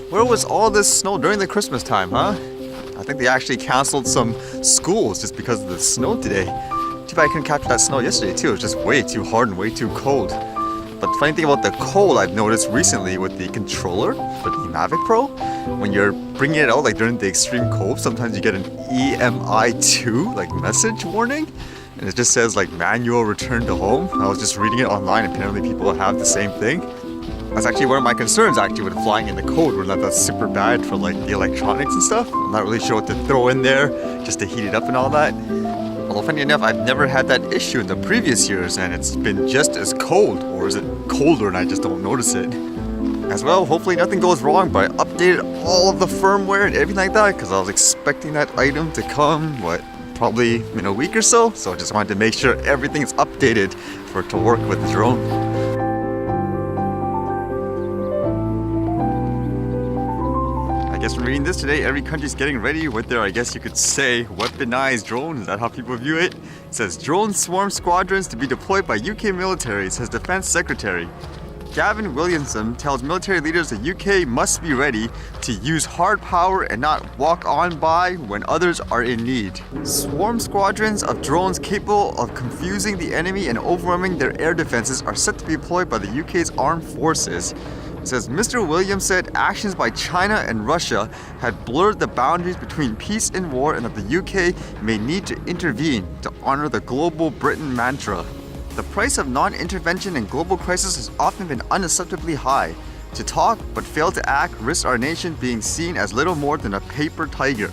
Where was all this snow during the Christmas time, huh? I think they actually canceled some schools just because of the snow today. Too bad I couldn't capture that snow yesterday too. It was just way too hard and way too cold. But the funny thing about the cold I've noticed recently with the controller for the Mavic Pro, when you're bringing it out like during the extreme cold, sometimes you get an EMI2 like message warning, and it just says like manual return to home. I was just reading it online, and apparently people have the same thing. That's actually one of my concerns actually with flying in the cold, where that's super bad for like the electronics and stuff. I'm not really sure what to throw in there just to heat it up and all that. Although funny enough, I've never had that issue in the previous years, and it's been just as cold, or is it colder and I just don't notice it? As well, hopefully nothing goes wrong, but I updated all of the firmware and everything like that because I was expecting that item to come, probably in a week or so. So I just wanted to make sure everything's updated for it to work with the drone. I guess from reading this today, every country's getting ready with their, I guess you could say, weaponized drone. Is that how people view it? It says, drone swarm squadrons to be deployed by UK military, says Defense Secretary. Gavin Williamson tells military leaders the UK must be ready to use hard power and not walk on by when others are in need. Swarm squadrons of drones capable of confusing the enemy and overwhelming their air defenses are set to be deployed by the UK's armed forces. It says Mr. Williams said actions by China and Russia had blurred the boundaries between peace and war, and that the UK may need to intervene to honor the global Britain mantra. The price of non-intervention in global crisis has often been unacceptably high. To talk but fail to act risks our nation being seen as little more than a paper tiger.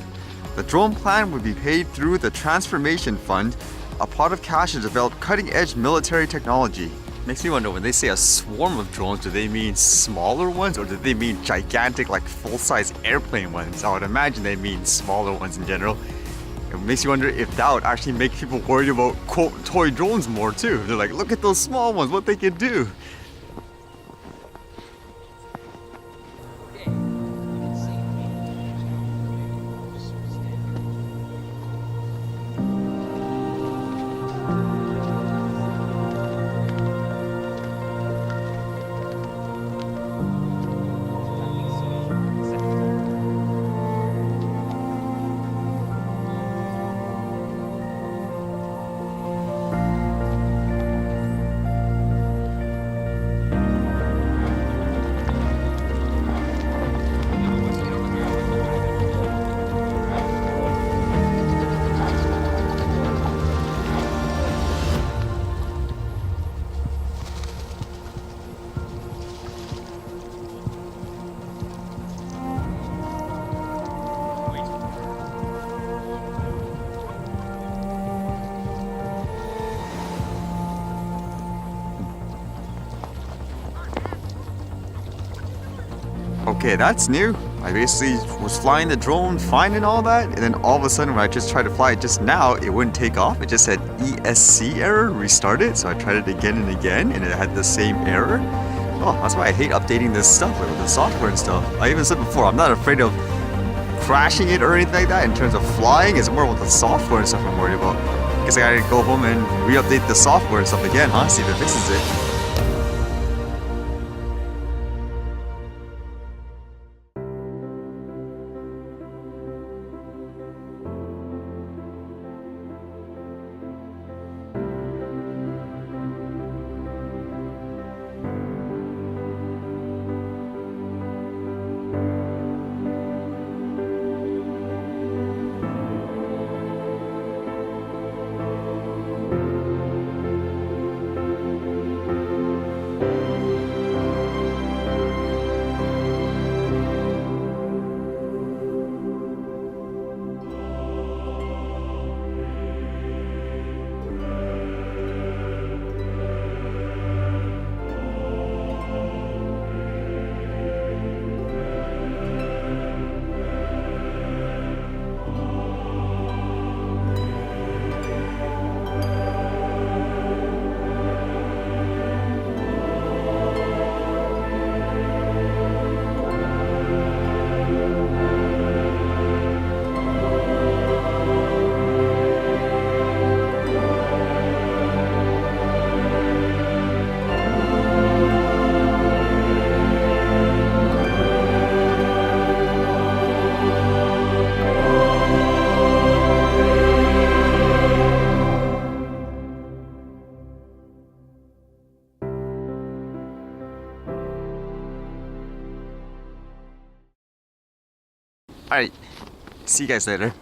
The drone plan would be paid through the Transformation Fund, a pot of cash to develop cutting-edge military technology. Makes me wonder, when they say a swarm of drones, do they mean smaller ones or do they mean gigantic, like full-size airplane ones? I would imagine they mean smaller ones in general. It makes you wonder if that would actually make people worried about, quote, toy drones more too. They're like, look at those small ones, what they can do. Okay, that's new. I basically was flying the drone fine and all that, and then all of a sudden when I just tried to fly it just now, it wouldn't take off. It just said ESC error, restart it. So I tried it again and again, and it had the same error. Oh, that's why I hate updating this stuff, like with the software and stuff. I even said before, I'm not afraid of crashing it or anything like that in terms of flying. It's more with the software and stuff I'm worried about. Guess I gotta go home and re-update the software and stuff again, huh? See if it fixes it. Alright, see you guys later.